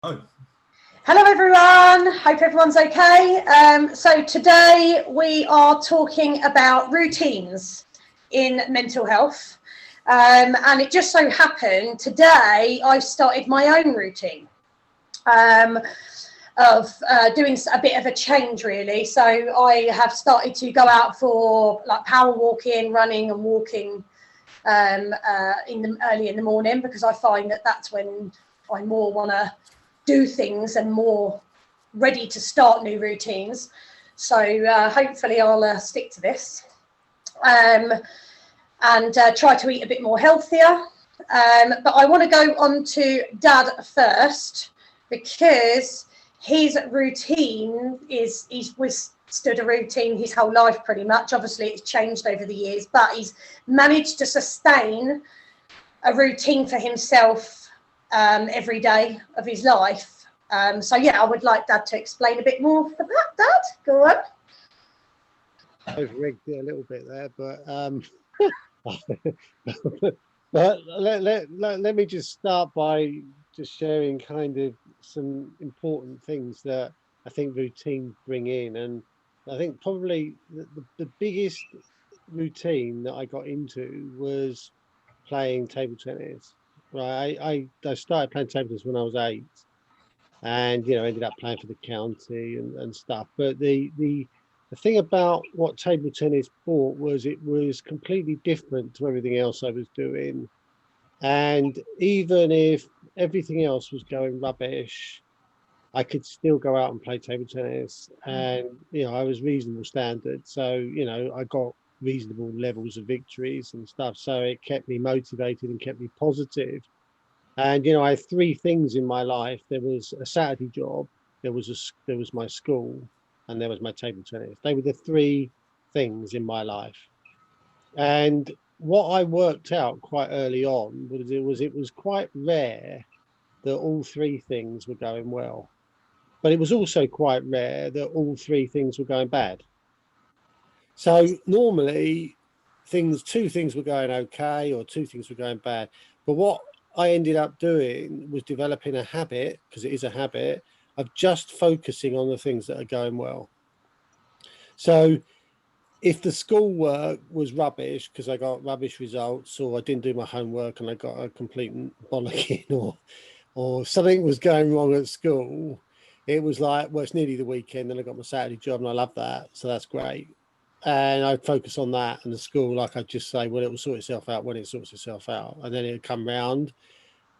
Oh, Hello everyone, hope everyone's okay. So today we are talking about routines in mental health. And it just so happened today I started my own routine of doing a bit of a change really. So I have started to go out for like power walking, running and walking early in the morning, because I find that that's when I more want to do things and more ready to start new routines. So hopefully I'll stick to this and try to eat a bit more healthier. But I want to go on to Dad first, because his routine he's withstood a routine his whole life pretty much. Obviously it's changed over the years, but he's managed to sustain a routine for himself every day of his life. So yeah, I would like Dad to explain a bit more for that. Dad, go on. I've rigged it a little bit there, but but let me just start by just sharing kind of some important things that I think routines bring in. And I think probably the biggest routine that I got into was playing table tennis. Right, I started playing table tennis when I was 8, and ended up playing for the county and stuff. But the thing about what table tennis brought was it was completely different to everything else I was doing. And even if everything else was going rubbish, I could still go out and play table tennis. And I was reasonable standard, so I got reasonable levels of victories and stuff. So it kept me motivated and kept me positive. And I had 3 things in my life. There was a Saturday job, there was my school, and there was my table tennis. They were the 3 things in my life. And what I worked out quite early on was it was quite rare that all 3 things were going well. But it was also quite rare that all 3 things were going bad. So normally 2 things were going okay, or 2 things were going bad. But what I ended up doing was developing a habit, because it is a habit, of just focusing on the things that are going well. So if the schoolwork was rubbish because I got rubbish results, or I didn't do my homework and I got a complete bollocking, or something was going wrong at school, it was like, well, it's nearly the weekend and I got my Saturday job and I love that, so that's great. And I'd focus on that, and the school, like, I'd just say, well, it will sort itself out when it sorts itself out. And then it'd come round.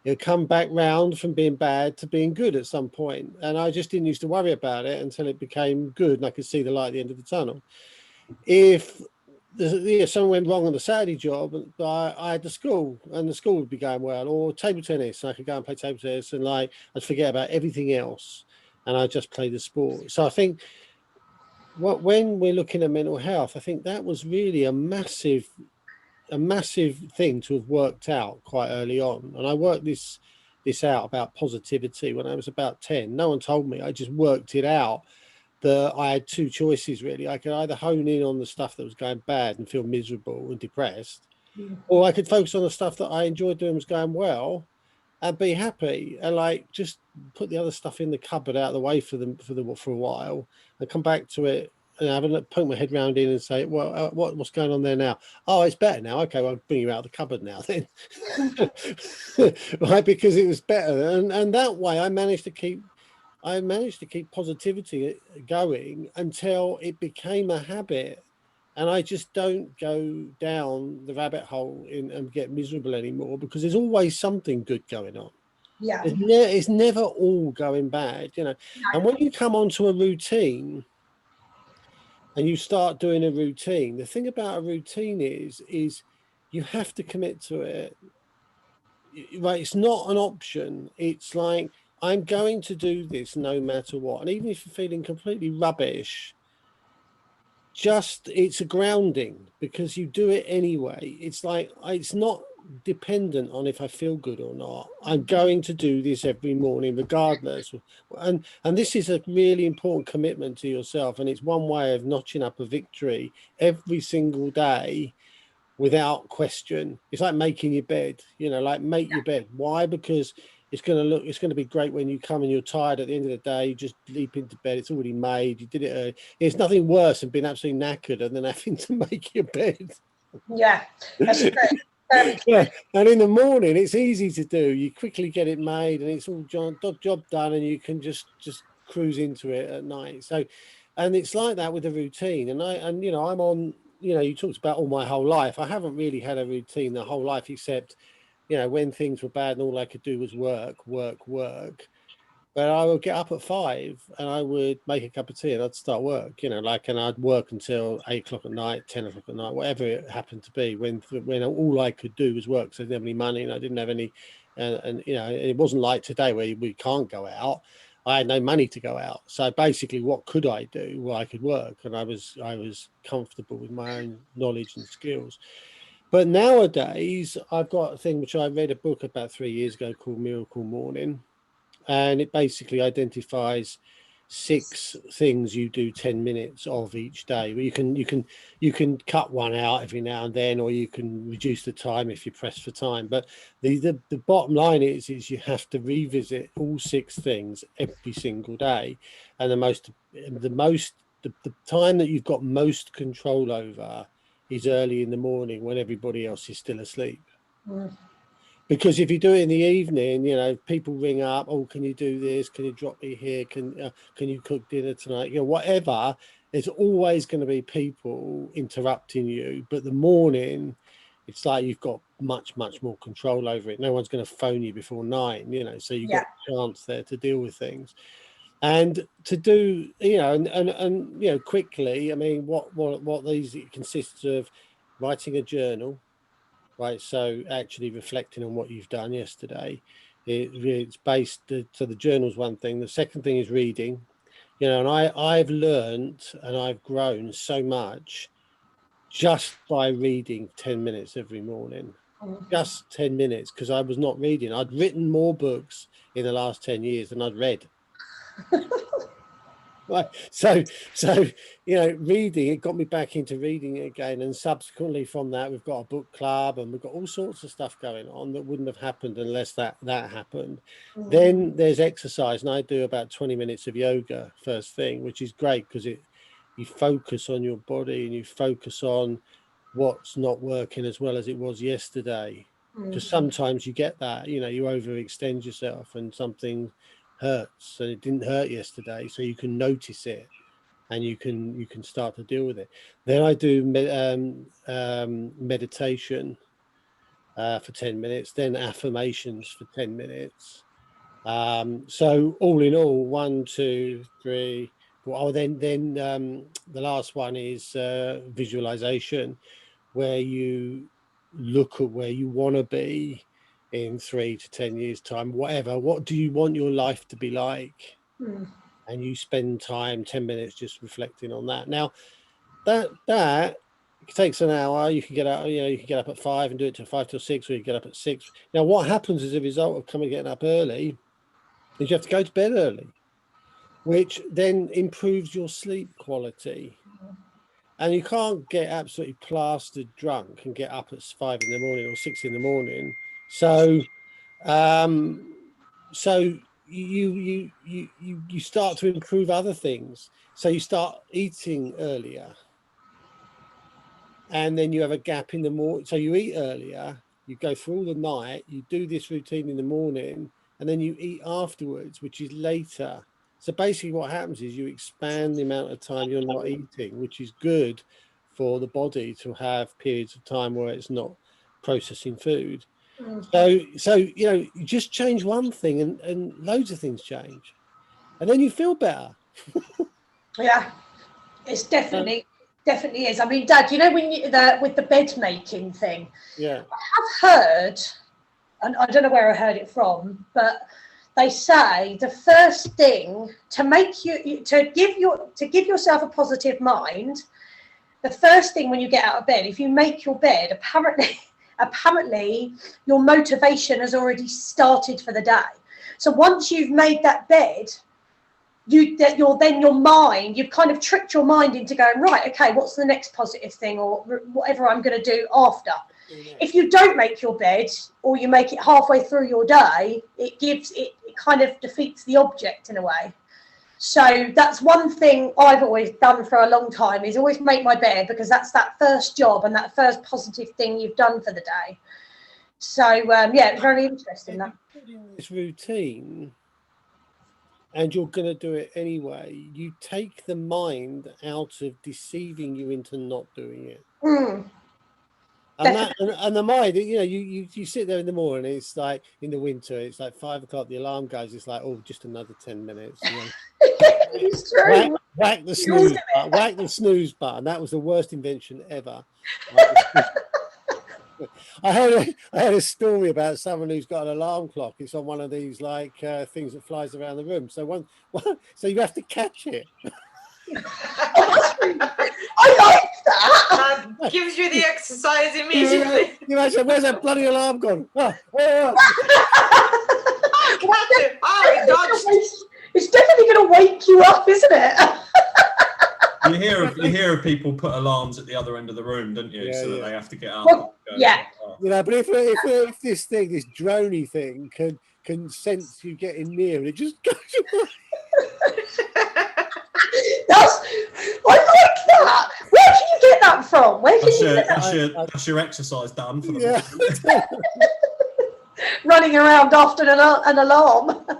It'd come back round from being bad to being good at some point. And I just didn't used to worry about it until it became good and I could see the light at the end of the tunnel. If something went wrong on the Saturday job, I had the school, and the school would be going well, or table tennis, and I could go and play table tennis, and like I'd forget about everything else and I'd just play the sport. So I think when we're looking at mental health, I think that was really a massive thing to have worked out quite early on. And I worked this out about positivity when I was about 10. No one told me. I just worked it out that I had 2 choices really. I could either hone in on the stuff that was going bad and feel miserable and depressed, or I could focus on the stuff that I enjoyed doing was going well and be happy, and like just put the other stuff in the cupboard out of the way for a while and come back to it and have a poke my head round in and say, well, what's going on there now? Oh, it's better now. Okay, well, I'll bring you out of the cupboard now then. Right, because it was better. And that way I managed to keep positivity going until it became a habit. And I just don't go down the rabbit hole and get miserable anymore, because there's always something good going on. Yeah. It's never all going bad, No. And when you come onto a routine and you start doing a routine, the thing about a routine is you have to commit to it. Right? It's not an option. It's like, I'm going to do this no matter what. And even if you're feeling completely rubbish, it's a grounding, because you do it anyway. It's like, it's not dependent on if I feel good or not. I'm going to do this every morning regardless. And this is a really important commitment to yourself, and it's one way of notching up a victory every single day without question. It's like making your bed, like make your bed. Why? Because it's going to be great when you come and you're tired at the end of the day. You just leap into bed. It's already made. You did it early. It's nothing worse than being absolutely knackered and then having to make your bed. Yeah, that's true. Very true. Yeah, and in the morning it's easy to do. You quickly get it made, and it's all job done, and you can just cruise into it at night. So, and it's like that with a routine. And I'm on. You talked about all my whole life. I haven't really had a routine the whole life, except when things were bad and all I could do was work. But I would get up at 5 and I would make a cup of tea and I'd start work, and I'd work until 8 o'clock at night, 10 o'clock at night, whatever it happened to be, when all I could do was work. So I didn't have any money and I didn't have any, and it wasn't like today where we can't go out. I had no money to go out. So basically what could I do? Well, I could work, and I was comfortable with my own knowledge and skills. But nowadays I've got a thing which I read a book about 3 years ago called Miracle Morning. And it basically identifies 6 things you do 10 minutes of each day. You can cut one out every now and then, or you can reduce the time if you press for time. But the bottom line is you have to revisit all 6 things every single day. And the time that you've got most control over is early in the morning when everybody else is still asleep. Mm. Because if you do it in the evening, people ring up. Oh, can you do this? Can you drop me here? Can you cook dinner tonight? Whatever. There's always going to be people interrupting you. But the morning, it's like you've got much more control over it. No one's going to phone you before 9. So you've got a chance there to deal with things, and to do and quickly. I mean, what these it consists of: writing a journal. Right, so actually reflecting on what you've done yesterday, it's based. So the journal's one thing. The second thing is reading, and I've learned and I've grown so much just by reading 10 minutes every morning, just 10 minutes, because I was not reading. I'd written more books in the last 10 years than I'd read. Right. So reading, it got me back into reading again, and subsequently from that we've got a book club and we've got all sorts of stuff going on that wouldn't have happened unless that happened. Then there's exercise, and I do about 20 minutes of yoga first thing, which is great because you focus on your body and you focus on what's not working as well as it was yesterday. Because sometimes you get that, you overextend yourself and something hurts and it didn't hurt yesterday, so you can notice it and you can start to deal with it. Then I do meditation for 10 minutes, then affirmations for 10 minutes. So all in all, 1, 2, 3, 4. Then the last one is visualization, where you look at where you want to be in 3 to 10 years time, whatever. What do you want your life to be like? And you spend time, 10 minutes, just reflecting on that. Now that takes an hour. You can get out, you can get up at 5 and do it till 5 till 6, or you get up at 6. Now what happens as a result of getting up early is you have to go to bed early, which then improves your sleep quality. And you can't get absolutely plastered drunk and get up at 5 in the morning or 6 in the morning. So, you start to improve other things. So you start eating earlier, and then you have a gap in the morning. So you eat earlier, you go through all the night, you do this routine in the morning, and then you eat afterwards, which is later. So basically what happens is you expand the amount of time you're not eating, which is good for the body to have periods of time where it's not processing food. So you just change one thing and loads of things change, and then you feel better. Yeah, it's definitely is. I mean, Dad, when with the bed making thing, yeah, I have heard, and I don't know where I heard it from, but they say the first thing to give yourself a positive mind, the first thing when you get out of bed, if you make your bed, apparently your motivation has already started for the day. So once you've made that bed, you've kind of tricked your mind into going, right, okay, what's the next positive thing or whatever I'm going to do after. if you don't make your bed or you make it halfway through your day, it kind of defeats the object in a way. So that's one thing I've always done for a long time, is always make my bed, because that's that first job and that first positive thing you've done for the day. So yeah, it's very interesting that. This routine, and you're going to do it anyway, you take the mind out of deceiving you into not doing it. And the mind, you sit there in the morning, it's like in the winter, it's like 5 o'clock, the alarm goes, it's like, oh, just another 10 minutes. It's true. Whack the snooze button. That was the worst invention ever. I heard a story about someone who's got an alarm clock. It's on one of these things that flies around the room. So so you have to catch it. I like that. That gives you the exercise immediately. You imagine, where's that bloody alarm gone? Catch it. Oh, it dodged. It's definitely going to wake you up, isn't it? You hear of people put alarms at the other end of the room, don't you? Yeah, that they have to get up. Well, yeah. But if this thing, this droney thing, can sense you getting near, it just goes away. I like that. Where can you get that from? Where can you get that? That's your exercise done for the morning. Running around after an alarm. By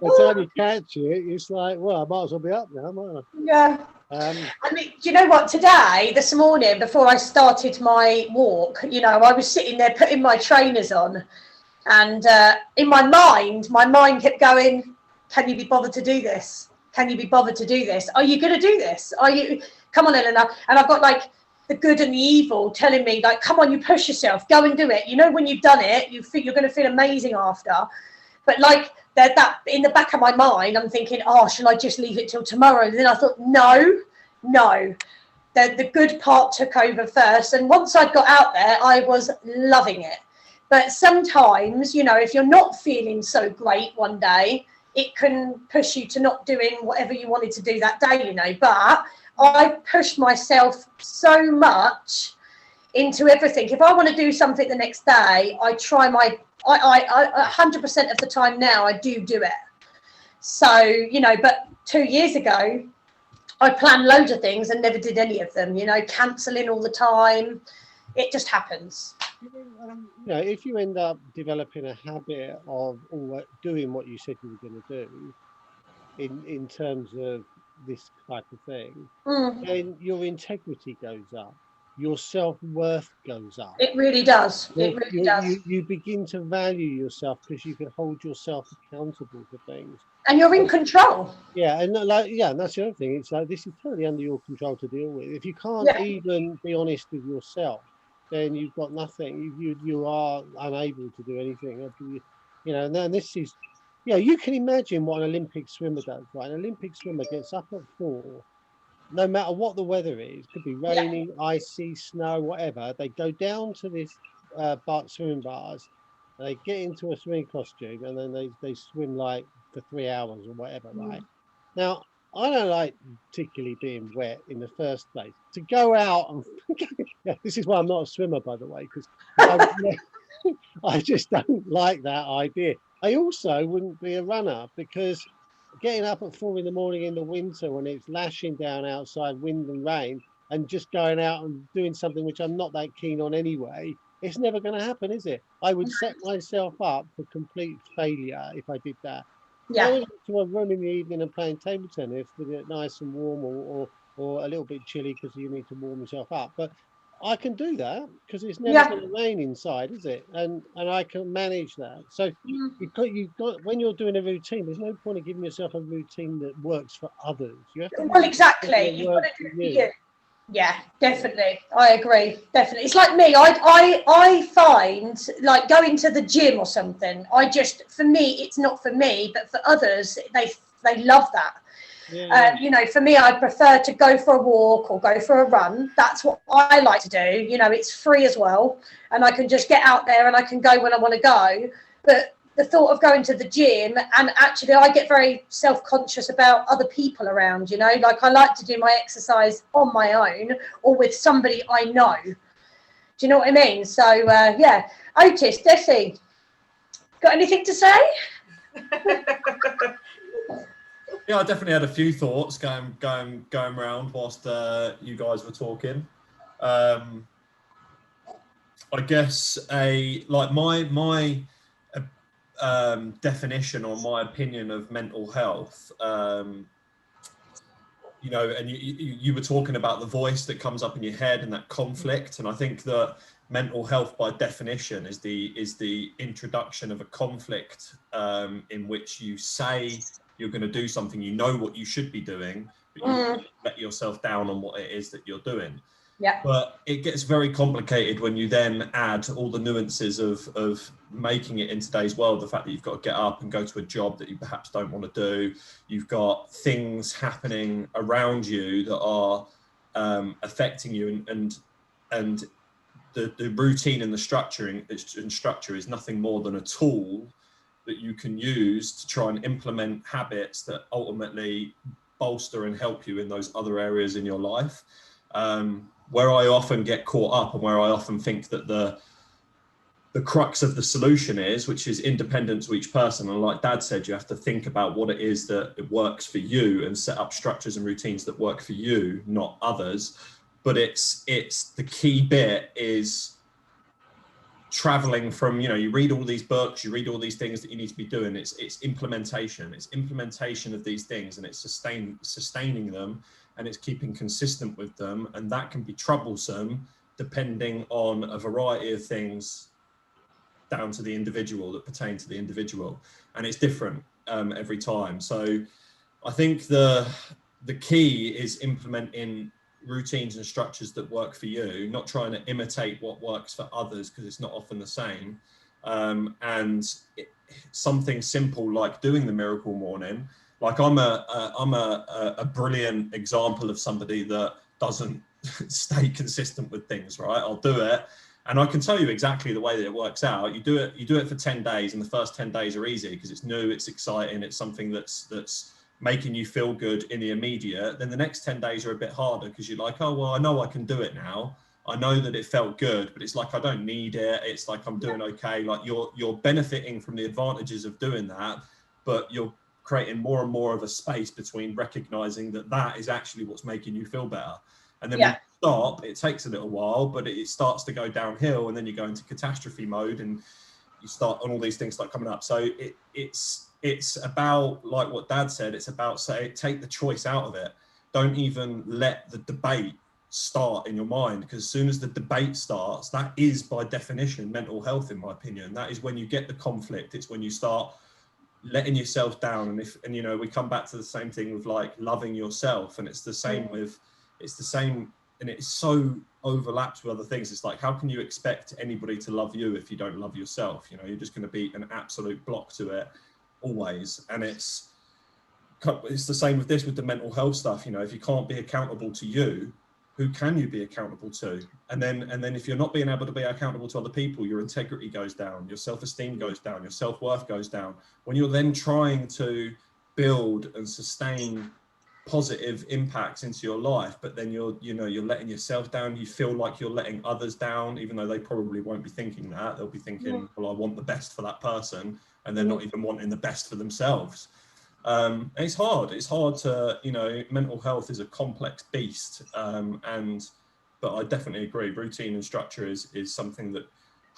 the time you catch it, it's like, well, I might as well be up now, might I? Yeah. I mean, do you know what? This morning, before I started my walk, I was sitting there putting my trainers on, and in my mind kept going, can you be bothered to do this? Can you be bothered to do this? Are you going to do this? Are you? Come on, Eleanor. And I've got the good and the evil telling me, come on, you push yourself, go and do it. When you've done it, you think you're going to feel amazing after. But that in the back of my mind, I'm thinking, oh, shall I just leave it till tomorrow? And then I thought, no. The good part took over first. And once I got out there, I was loving it. But sometimes, if you're not feeling so great one day, it can push you to not doing whatever you wanted to do that day, But I pushed myself so much into everything. If I want to do something the next day, I try I 100% of the time now, I do it. So, but 2 years ago, I planned loads of things and never did any of them, cancelling all the time. It just happens. If you end up developing a habit of doing what you said you were going to do in terms of this type of thing, then your integrity goes up, your self-worth goes up. It really does. It really does. You begin to value yourself because you can hold yourself accountable for things. And you're in control. Yeah, and that's the other thing. It's like, this is totally under your control to deal with. If you can't even be honest with yourself, then you've got nothing. You are unable to do anything. And then this is, you can imagine what an Olympic swimmer does, right? An Olympic swimmer gets up at 4, no matter what the weather is. Could be raining, icy, snow, whatever. They go down to this swimming bars. They get into a swimming costume, and then they swim for 3 hours or whatever, right? Now, I don't like particularly being wet in the first place. To go out and this is why I'm not a swimmer, by the way, because I just don't like that idea. I also wouldn't be a runner, because getting up at 4 a.m. in the winter when it's lashing down outside, wind and rain, and just going out and doing something which I'm not that keen on anyway, it's never going to happen, is it? I would set myself up for complete failure if I did that. Going to a room in the evening and playing table tennis with it nice and warm, or a little bit chilly because you need to warm yourself up. But I can do that because it's never going to rain inside, is it? And I can manage that. So you've got when you're doing a routine, there's no point in giving yourself a routine that works for others. You have to exactly. You've got to do it for you. Yeah, definitely. I agree. Definitely. It's like me. I find going to the gym or something. For me, it's not for me, but for others, they love that. Yeah. For me, I prefer to go for a walk or go for a run. That's what I like to do. It's free as well, and I can just get out there and I can go when I want to go. But the thought of going to the gym, and actually I get very self-conscious about other people around, I like to do my exercise on my own or with somebody I know. Do you know what I mean? So yeah, Otis, Desi, got anything to say? Yeah, I definitely had a few thoughts going around whilst you guys were talking. I guess my definition or my opinion of mental health. You know, and you were talking about the voice that comes up in your head and that conflict, and I think that mental health, by definition, is the introduction of a conflict in which you say you're going to do something, you know what you should be doing, but you let yourself down on what it is that you're doing. Yeah. But it gets very complicated when you then add all the nuances of making it in today's world. The fact that you've got to get up and go to a job that you perhaps don't want to do. You've got things happening around you that are affecting you, and the routine and the structure is nothing more than a tool that you can use to try and implement habits that ultimately bolster and help you in those other areas in your life. Where I often get caught up and where I often think that the crux of the solution is, which is independent to each person. And like Dad said, you have to think about what it is that it works for you and set up structures and routines that work for you, not others. But it's the key bit is traveling from, you know, you read all these books, you read all these things that you need to be doing. It's implementation of these things, and it's sustaining them, and it's keeping consistent with them. And that can be troublesome depending on a variety of things down to the individual, that pertain to the individual, and it's different every time. So I think the key is implementing routines and structures that work for you, not trying to imitate what works for others, because it's not often the same. Something simple like doing the miracle morning, like I'm a brilliant example of somebody that doesn't stay consistent with things, right? I'll do it, and I can tell you exactly the way that it works out. You do it for 10 days, and the first 10 days are easy because it's new, it's exciting, it's something that's making you feel good in the immediate. Then the next 10 days are a bit harder because you're like, oh, well, I know I can do it now. I know that it felt good, but it's like, I don't need it. It's like, I'm doing okay. Like you're benefiting from the advantages of doing that, but you're creating more and more of a space between recognizing that that is actually what's making you feel better. And then when you stop, it takes a little while, but it starts to go downhill, and then you go into catastrophe mode, and you start, and all these things start coming up. So it's about, like what Dad said, it's about, take the choice out of it. Don't even let the debate start in your mind, because as soon as the debate starts, that is by definition mental health, in my opinion. That is when you get the conflict. It's when you start letting yourself down. And you know, we come back to the same thing with like loving yourself, and it's the same and it's so overlaps with other things. It's like, how can you expect anybody to love you if you don't love yourself? You know, you're just going to be an absolute block to it always. And it's the same with this, with the mental health stuff. You know, if you can't be accountable to you, who can you be accountable to? And then if you're not being able to be accountable to other people, your integrity goes down, your self-esteem goes down, your self-worth goes down. When you're then trying to build and sustain positive impacts into your life, but then you're letting yourself down, you feel like you're letting others down, even though they probably won't be thinking that. They'll be thinking, well, I want the best for that person, and they're not even wanting the best for themselves. And it's hard to, you know, mental health is a complex beast. But I definitely agree, routine and structure is something that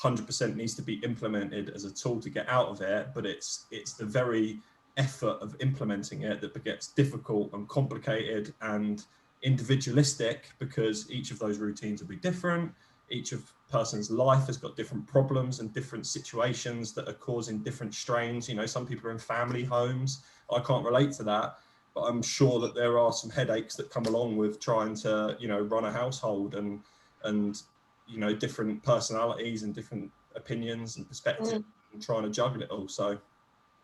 100% needs to be implemented as a tool to get out of it, but it's the very effort of implementing it that gets difficult and complicated and individualistic, because each of those routines will be different. Each of person's life has got different problems and different situations that are causing different strains. You know, some people are in family homes. I can't relate to that, but I'm sure that there are some headaches that come along with trying to, you know, run a household, and you know, different personalities and different opinions and perspectives, and trying to juggle it all. So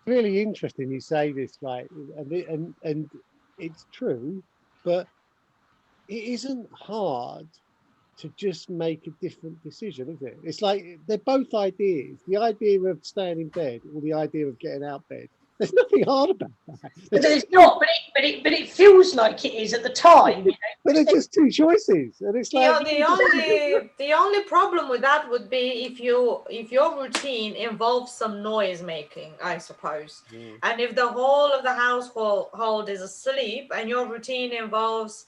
Really interesting you say this, like, and it's true, but it isn't hard to just make a different decision, is it? It's like they're both ideas. The idea of staying in bed or the idea of getting out of bed There's nothing hard about that. But it's not. But it feels like it is at the time. You know? But they're just two choices, and it's like The only problem with that would be if your routine involves some noise making, I suppose. And if the whole of the household is asleep and your routine involves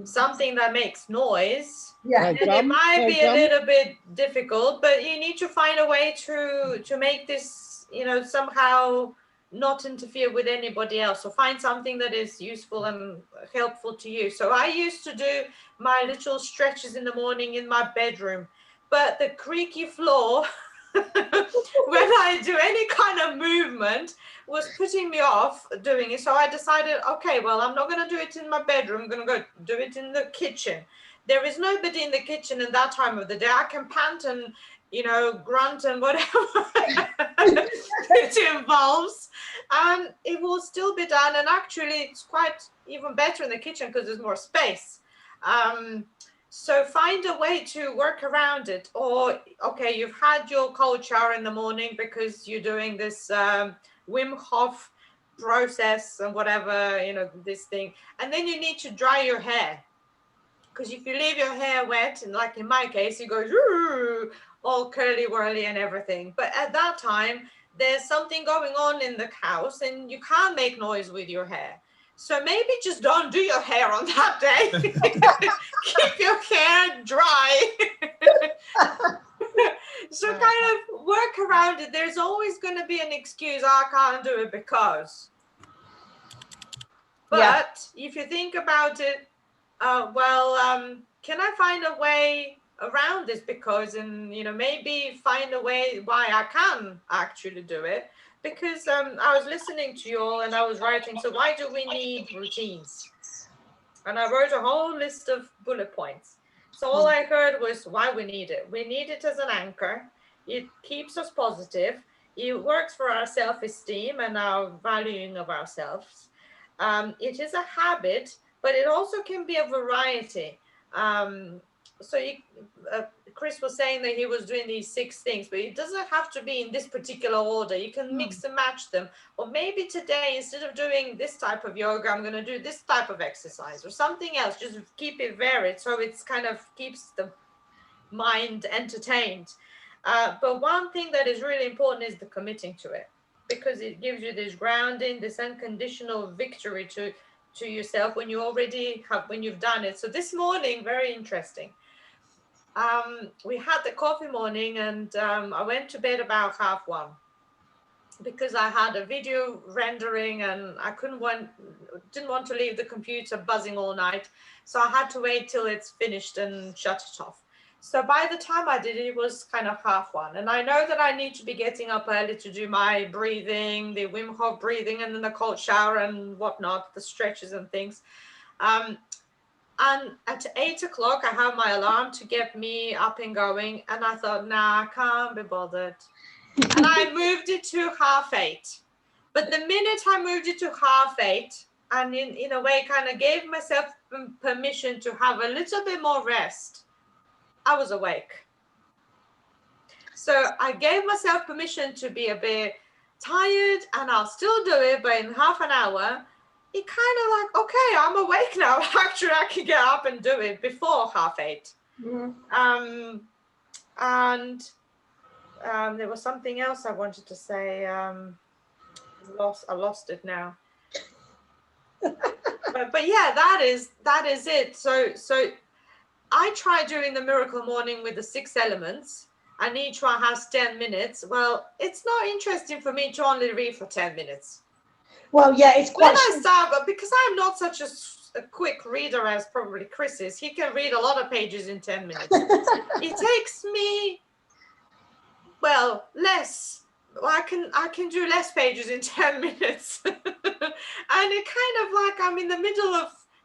something that makes noise, Yeah. then it might be a little bit difficult, but you need to find a way to make this, somehow not interfere with anybody else. So find something that is useful and helpful to you. So I used to do my little stretches in the morning in my bedroom, but the creaky floor when I do any kind of movement was putting me off doing it. So I decided, okay, well, I'm not going to do it in my bedroom. I'm going to go do it in the kitchen. There is nobody in the kitchen at that time of the day. I can pant and, grunt and whatever it involves. And it will still be done. And actually, it's quite even better in the kitchen because there's more space. So find a way to work around it. Or, okay, you've had your cold shower in the morning because you're doing this Wim Hof process and whatever, this thing. And then you need to dry your hair. Because if you leave your hair wet, and like in my case, it goes all curly whirly and everything. But at that time, there's something going on in the house and you can't make noise with your hair. So maybe just don't do your hair on that day. Keep your hair dry. So kind of work around it. There's always going to be an excuse. I can't do it because. But if you think about it, can I find a way around this because, and maybe find a way why I can actually do it. Because I was listening to you all and I was writing, so why do we need routines? And I wrote a whole list of bullet points. So all I heard was why we need it. We need it as an anchor. It keeps us positive. It works for our self-esteem and our valuing of ourselves. It is a habit, but it also can be a variety. Chris was saying that he was doing these 6 things, but it doesn't have to be in this particular order. You can mix and match them. Or maybe today, instead of doing this type of yoga, I'm going to do this type of exercise or something else. Just keep it varied so it's kind of keeps the mind entertained. But one thing that is really important is the committing to it, because it gives you this grounding, this unconditional victory to yourself when you've done it. So this morning, very interesting. We had the coffee morning and I went to bed about 1:30 because I had a video rendering and I didn't want to leave the computer buzzing all night. So I had to wait till it's finished and shut it off. So by the time I did it, it was kind of 1:30. And I know that I need to be getting up early to do my breathing, the Wim Hof breathing, and then the cold shower and whatnot, the stretches and things. And at 8 o'clock, I have my alarm to get me up and going. And I thought, nah, I can't be bothered. And I moved it to 8:30. But the minute I moved it to 8:30, and in a way kind of gave myself permission to have a little bit more rest, I was awake. So I gave myself permission to be a bit tired, and I'll still do it, but in half an hour, it kind of like, okay, I'm awake now. Actually, I can get up and do it before 8:30. And there was something else I wanted to say. I lost it now. but yeah, that is it. So I try doing the miracle morning with the 6 elements, and each one has 10 minutes. Well, it's not interesting for me to only read for 10 minutes. Well, yeah, it's quite. When I start, because I'm not such a quick reader as probably Chris is, he can read a lot of pages in 10 minutes. It takes me, less. I can do less pages in 10 minutes. And it kind of like I'm in the middle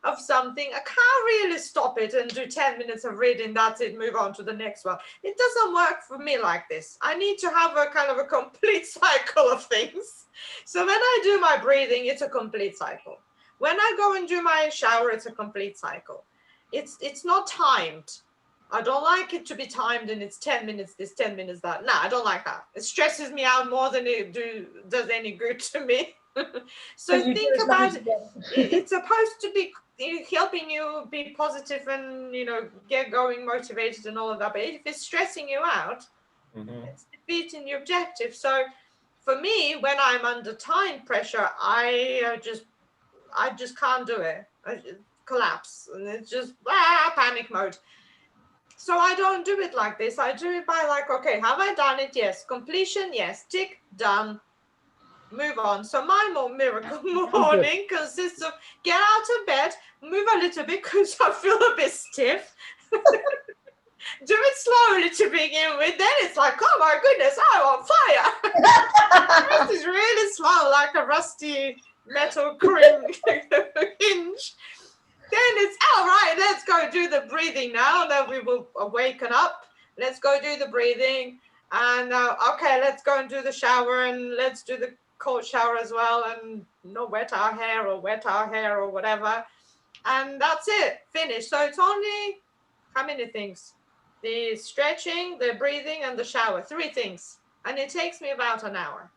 of something. I can't really stop it and do 10 minutes of reading, that's it, move on to the next one. It doesn't work for me like this. I need to have a kind of a complete cycle of things. So when I do my breathing, it's a complete cycle. When I go and do my shower, it's a complete cycle. It's not timed. I don't like it to be timed and it's 10 minutes this, 10 minutes that. Nah, I don't like that. It stresses me out more than it does any good to me. So you think do as long about as it. you want. It's supposed to be helping you be positive and, you know, get going, motivated and all of that. But if it's stressing you out, it's defeating the objective. So for me, when I'm under time pressure, I just can't do it. I just collapse and it's just panic mode. So I don't do it like this. I do it by like, okay, have I done it? Yes. Completion? Yes. Tick, done. Move on. So my miracle morning consists of get out of bed, move a little bit because I feel a bit stiff. Do it slowly to begin with. Then it's like, oh my goodness, I'm on fire. This is really slow, like a rusty metal hinge. Then it's all right. Let's go do the breathing now. Then we will awaken up. Let's go do the breathing. And okay, let's go and do the shower, and let's do the cold shower as well, and not wet our hair or whatever. And that's it. Finished. So it's only how many things? The stretching, the breathing, and the shower. 3 things. And it takes me about an hour.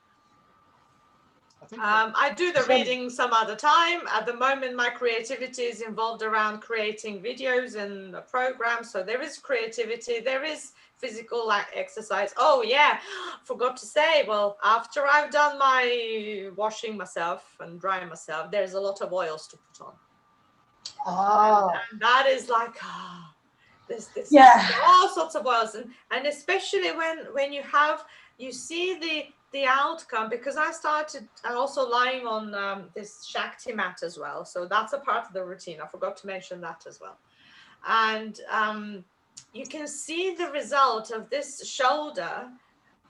I do the reading some other time. At the moment, my creativity is involved around creating videos and programs. So there is creativity. There is physical exercise. Oh, yeah. Forgot to say, well, after I've done my washing myself and drying myself, there's a lot of oils to put on. And that is like, there's all sorts of oils. And especially when you see the outcome, because I started also lying on this Shakti mat as well. So that's a part of the routine. I forgot to mention that as well. And you can see the result of this shoulder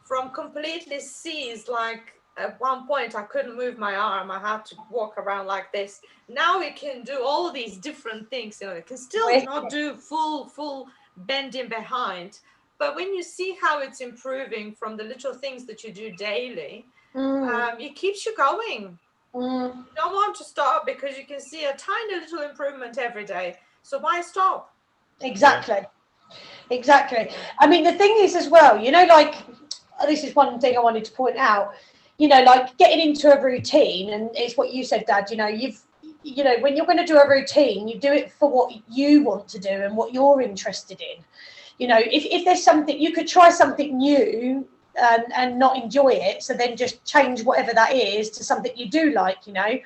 from completely seized. Like at one point I couldn't move my arm. I had to walk around like this. Now we can do all these different things. You know, it can still not do full bending behind. But when you see how it's improving from the little things that you do daily, it keeps you going. You don't want to stop because you can see a tiny little improvement every day. So why stop? Exactly. I mean, the thing is as well, you know, like, this is one thing I wanted to point out, you know, like getting into a routine, and it's what you said, Dad, you know, when you're going to do a routine, you do it for what you want to do and what you're interested in. You know, if there's something, you could try something new and not enjoy it. So then just change whatever that is to something you do like, you know.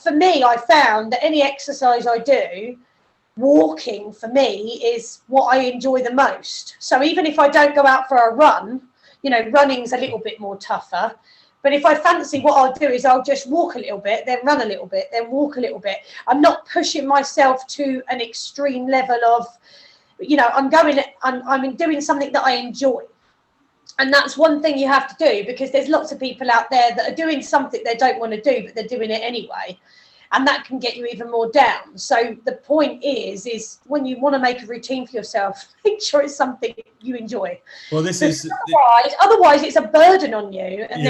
For me, I found that any exercise I do, walking for me is what I enjoy the most. So even if I don't go out for a run, you know, running's a little bit more tougher. But if I fancy, what I'll do is I'll just walk a little bit, then run a little bit, then walk a little bit. I'm not pushing myself to an extreme level of, you know, I'm doing something that I enjoy. And that's one thing you have to do, because there's lots of people out there that are doing something they don't want to do, but they're doing it anyway. And that can get you even more down. So the point is when you want to make a routine for yourself, make sure it's something you enjoy. Well, otherwise it's a burden on you. And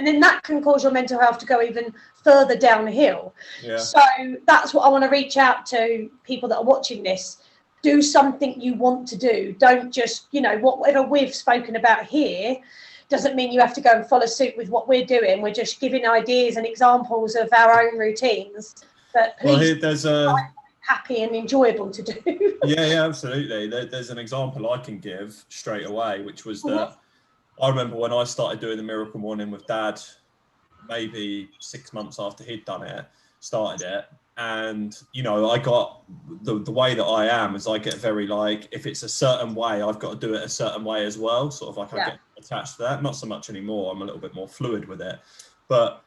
then that can cause your mental health to go even further downhill. Yeah. So that's what I want to reach out to people that are watching this. Do something you want to do. Don't just, you know, whatever we've spoken about here doesn't mean you have to go and follow suit with what we're doing. We're just giving ideas and examples of our own routines. But please, there's happy and enjoyable to do. Yeah, absolutely. There's an example I can give straight away, which was that I remember when I started doing the Miracle Morning with Dad, maybe 6 months after he'd started it. And, you know, I got the way that I am is I get very like, if it's a certain way, I've got to do it a certain way as well. Sort of like I get attached to that. Not so much anymore. I'm a little bit more fluid with it. But,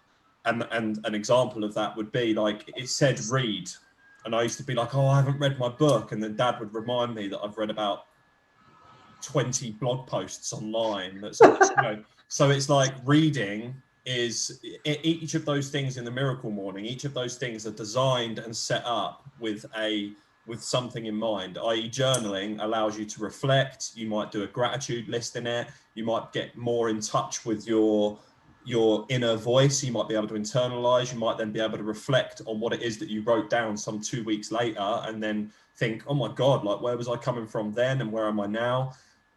and an example of that would be like, it said read. And I used to be like, oh, I haven't read my book. And then Dad would remind me that I've read about 20 blog posts online. That's, you know, so it's like reading is each of those things in the Miracle Morning, each of those things are designed and set up with something in mind, i.e. journaling allows you to reflect. You might do a gratitude list in it. You might get more in touch with your your inner voice. You might be able to internalize. You might then be able to reflect on what it is that you wrote down some 2 weeks later, and then think, oh my God, like where was I coming from then, and where am I now?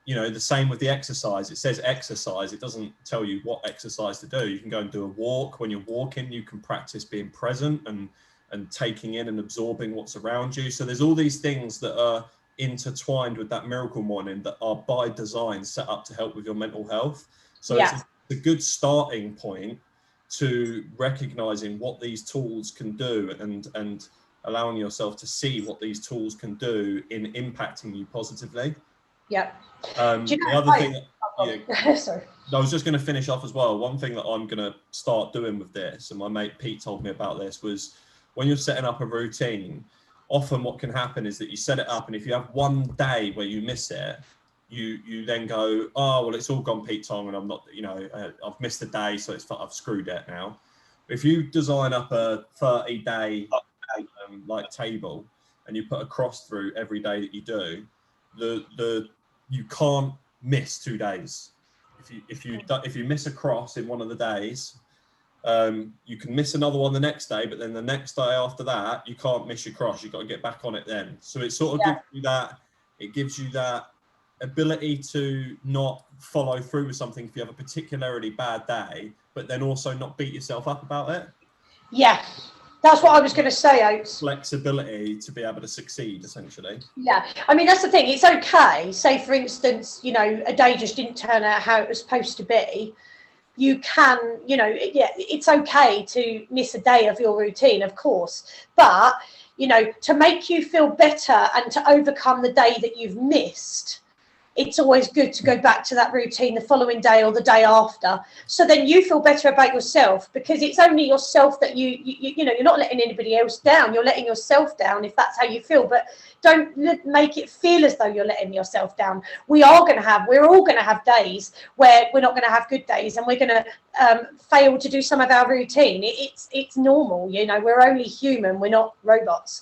You know, the same with the exercise. It says exercise. It doesn't tell you what exercise to do. You can go and do a walk. When you're walking, you can practice being present and taking in and absorbing what's around you. So there's all these things that are intertwined with that miracle morning that are by design set up to help with your mental health. So it's a good starting point to recognizing what these tools can do, and allowing yourself to see what these tools can do in impacting you positively. Yeah. The other thing, Sorry. I was just going to finish off as well. One thing that I'm going to start doing with this, and my mate Pete told me about this, was when you're setting up a routine, often what can happen is that you set it up, and if you have one day where you miss it, you then go, oh, well, it's all gone Pete Tong, and I'm not, you know, I've missed a day, so I've screwed it now. If you design up a 30-day like table, and you put a cross through every day that you do, you can't miss 2 days. If you miss a cross in one of the days, you can miss another one the next day, but then the next day after that, you can't miss your cross. You've got to get back on it then. So it sort of gives you that ability to not follow through with something if you have a particularly bad day, but then also not beat yourself up about it. Yeah, that's what I was going to say, Oates. Flexibility to be able to succeed, essentially. Yeah, I mean, that's the thing. It's okay. Say, for instance, you know, a day just didn't turn out how it was supposed to be. You can, you know, it's okay to miss a day of your routine, of course. But, you know, to make you feel better and to overcome the day that you've missed, it's always good to go back to that routine the following day or the day after. So then you feel better about yourself, because it's only yourself that you know, you're not letting anybody else down. You're letting yourself down if that's how you feel. But don't make it feel as though you're letting yourself down. We're all going to have days where we're not going to have good days, and we're going to fail to do some of our routine. It's normal, you know, we're only human. We're not robots.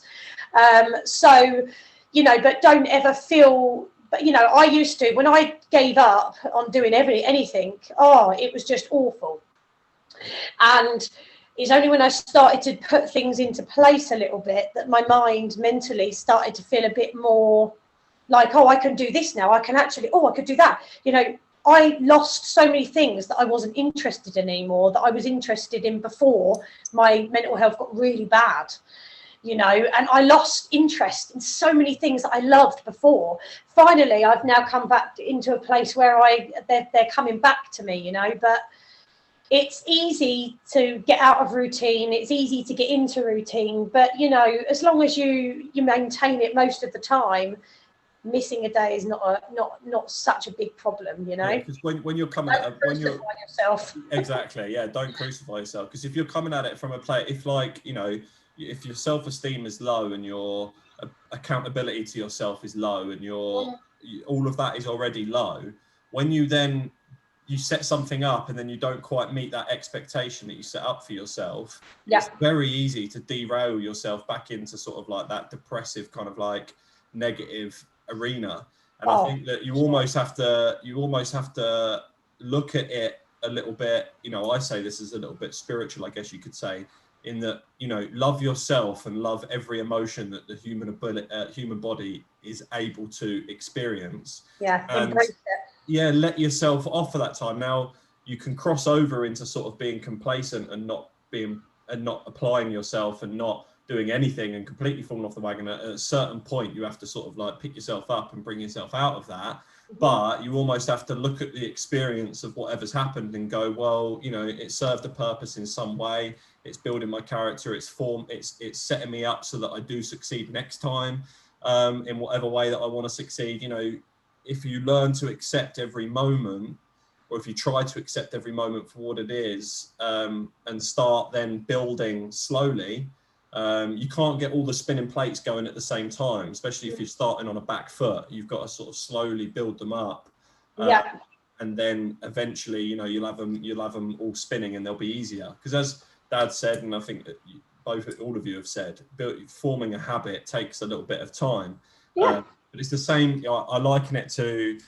So, you know, but don't ever feel. But, you know, I used to, when I gave up on doing anything, it was just awful. And it's only when I started to put things into place a little bit that my mind mentally started to feel a bit more like, I can do this now. I can actually, I could do that. You know, I lost so many things that I wasn't interested in anymore, that I was interested in before my mental health got really bad. You know, and I lost interest in so many things that I loved before. Finally, I've now come back into a place where they're coming back to me, you know, but it's easy to get out of routine. It's easy to get into routine, but, you know, as long as you maintain it most of the time, missing a day is not such a big problem, you know. Because when you're coming at it, when you're yourself. Exactly, yeah, don't crucify yourself. Because if you're coming at it from a place, if, like, you know, if your self-esteem is low and your accountability to yourself is low, and all of that is already low, when you set something up and then you don't quite meet that expectation that you set up for yourself, it's very easy to derail yourself back into sort of like that depressive kind of like negative arena. And I think that you almost have to look at it a little bit, you know, I say this is a little bit spiritual, I guess you could say, in that, you know, love yourself and love every emotion that the human body is able to experience. Embrace it. Yeah, let yourself off for that time. Now you can cross over into sort of being complacent and not applying yourself and not doing anything and completely falling off the wagon. At a certain point, you have to sort of like pick yourself up and bring yourself out of that. But you almost have to look at the experience of whatever's happened and go, well, you know, it served a purpose in some way. It's building my character. It's setting me up so that I do succeed next time, in whatever way that I want to succeed. You know, if you learn to accept every moment, or if you try to accept every moment for what it is, and start then building slowly, you can't get all the spinning plates going at the same time, especially if you're starting on a back foot. You've got to sort of slowly build them up. And then eventually, you know, you'll have them all spinning and they'll be easier. Because as Dad said, and I think that all of you have said, forming a habit takes a little bit of time. But it's the same. I liken it to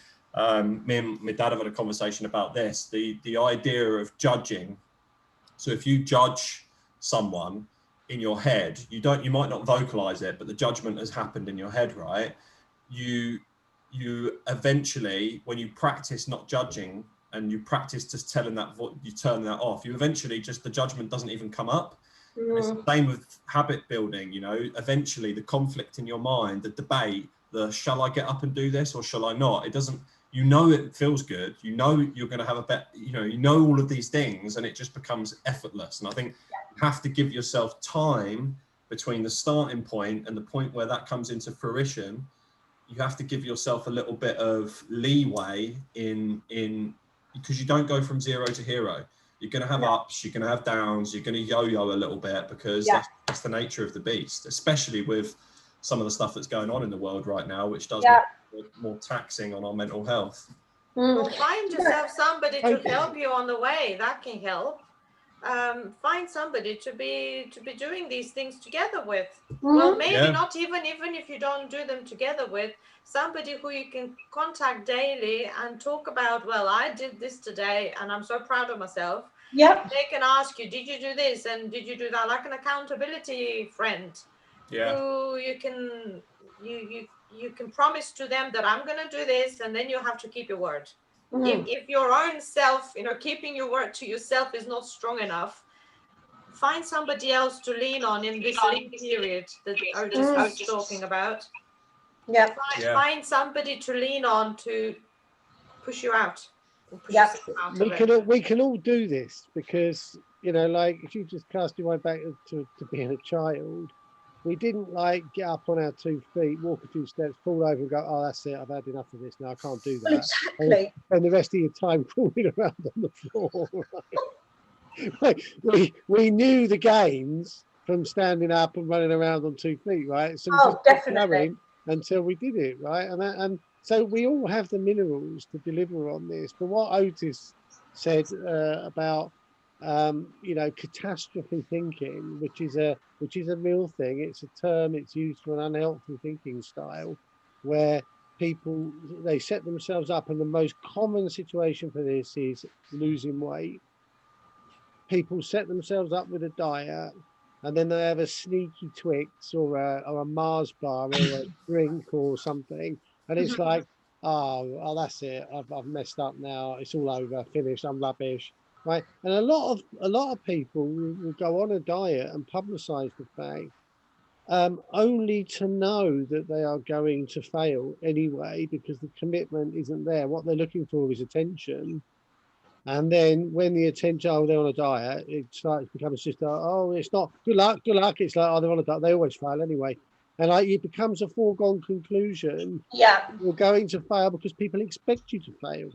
Me and my dad have had a conversation about this, the idea of judging. So if you judge someone in your head, you might not vocalize it, but the judgment has happened in your head, right? You eventually, when you practice not judging and you practice just telling that, you turn that off, you eventually just, the judgment doesn't even come up. And it's the same with habit building, you know, eventually the conflict in your mind, the debate, the shall I get up and do this or shall I not? It doesn't, you know, it feels good. You know, you're going to have a bet, you know all of these things, and it just becomes effortless. And I think you have to give yourself time between the starting point and the point where that comes into fruition. You have to give yourself a little bit of leeway in because you don't go from zero to hero. You're going to have ups, you're going to have downs, you're going to yo-yo a little bit, because that's the nature of the beast, especially with some of the stuff that's going on in the world right now, which does more taxing on our mental health. Well, find yourself somebody to help you on the way. That can help. Find somebody to be doing these things together with. Well, maybe not even if you don't do them together with, somebody who you can contact daily and talk about, well, I did this today and I'm so proud of myself. They can ask you, did you do this and did you do that? Like an accountability friend who you can you can promise to them that I'm going to do this, and then you have to keep your word. If your own self, keeping your word to yourself is not strong enough, find somebody else to lean on in this lean period that Otis was talking about. Find somebody to lean on to push you out. We can all do this, because like, if you just cast your mind back to being a child, we didn't like get up on our 2 feet, walk a few steps, fall over and go, oh, that's it, I've had enough of this now, I can't do that. Exactly. And the rest of your time crawling around on the floor. Right? we knew the gains from standing up and running around on 2 feet, right? So we just kept going until we did it, right? And so we all have the minerals to deliver on this. But what Otis said about catastrophe thinking, which is a real thing. It's a term. It's used for an unhealthy thinking style, where people, they set themselves up, and the most common situation for this is losing weight. People set themselves up with a diet, and then they have a sneaky Twix or a Mars bar or a drink or something, and it's like, oh, that's it. I've messed up now. It's all over. Finished. I'm rubbish. Right, and a lot of people will go on a diet and publicize the fact, only to know that they are going to fail anyway, because the commitment isn't there. What they're looking for is attention, and then when the attention, they're on a diet, it starts becomes just, oh, it's not good luck. It's like, oh, they're on a diet. They always fail anyway, and it becomes a foregone conclusion. You're going to fail because people expect you to fail.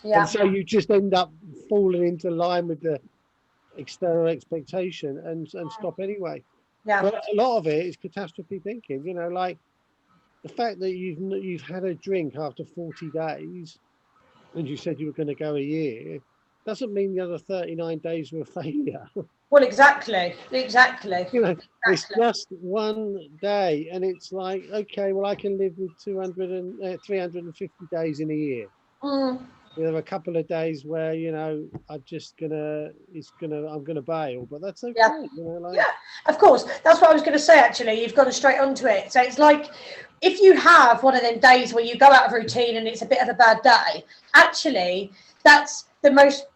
And so you just end up falling into line with the external expectation and stop anyway. But a lot of it is catastrophe thinking. Like the fact that you've had a drink after 40 days, and you said you were going to go a year, doesn't mean the other 39 days were a failure. Well, exactly. It's just one day, and it's like, okay, well, I can live with 350 days in a year. There are a couple of days where I'm gonna bail, but that's okay. Of course, that's what I was going to say. Actually, you've gone straight onto it. So it's like, if you have one of them days where you go out of routine and it's a bit of a bad day, actually, that's the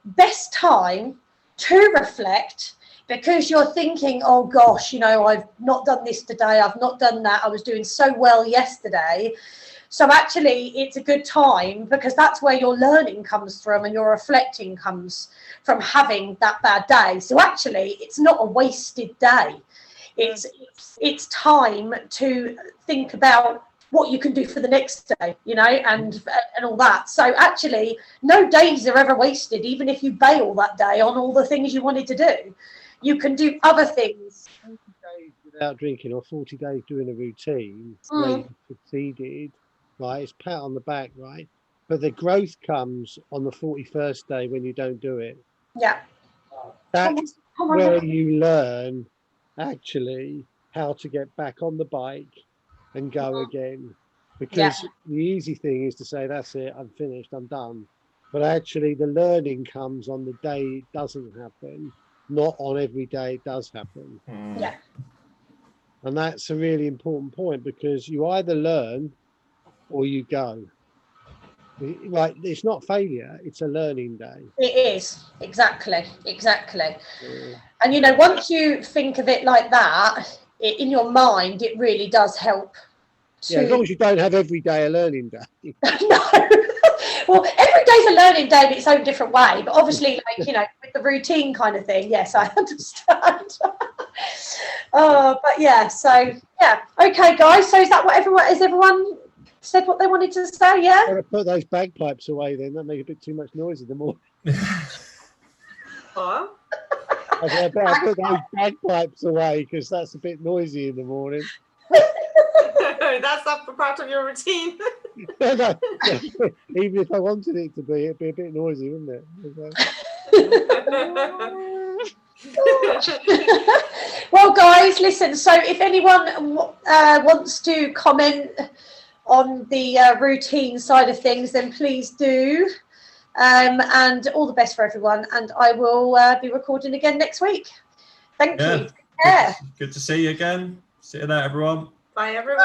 best time to reflect, because you're thinking, oh gosh, I've not done this today, I've not done that, I was doing so well yesterday. So actually, it's a good time, because that's where your learning comes from and your reflecting comes from having that bad day. So actually, it's not a wasted day. It's time to think about what you can do for the next day, and all that. So actually, no days are ever wasted, even if you bail that day on all the things you wanted to do. You can do other things. 40 days without drinking, or 40 days doing a routine where you succeeded. Right, it's pat on the back, right? But the growth comes on the 41st day when you don't do it. That's where you learn actually how to get back on the bike and go again. because the easy thing is to say, that's it, I'm finished, I'm done. But actually the learning comes on the day it doesn't happen, not on every day it does happen. Yeah. And that's a really important point, because you either learn or you go. Like, it's not failure, it's a learning day. It is, exactly. Yeah. And you know, once you think of it like that, in your mind, it really does help. Yeah, as long as you don't have every day a learning day. No. Well, every day's a learning day in its own different way, but obviously, like, you know, with the routine kind of thing, yes, I understand. But yeah, so yeah, okay, guys. So is that what everyone said what they wanted to say? Yeah. Gotta put those bagpipes away then. That make a bit too much noise in the morning. Huh? I better put those bagpipes away, because that's a bit noisy in the morning. That's not part of your routine. No. Even if I wanted it to be, it'd be a bit noisy, wouldn't it? Well, guys, listen. So, if anyone wants to comment on the routine side of things, then please do. And all the best for everyone. And I will be recording again next week. Thank you. Take care. Good to see you again. See you there, everyone. Bye, everyone.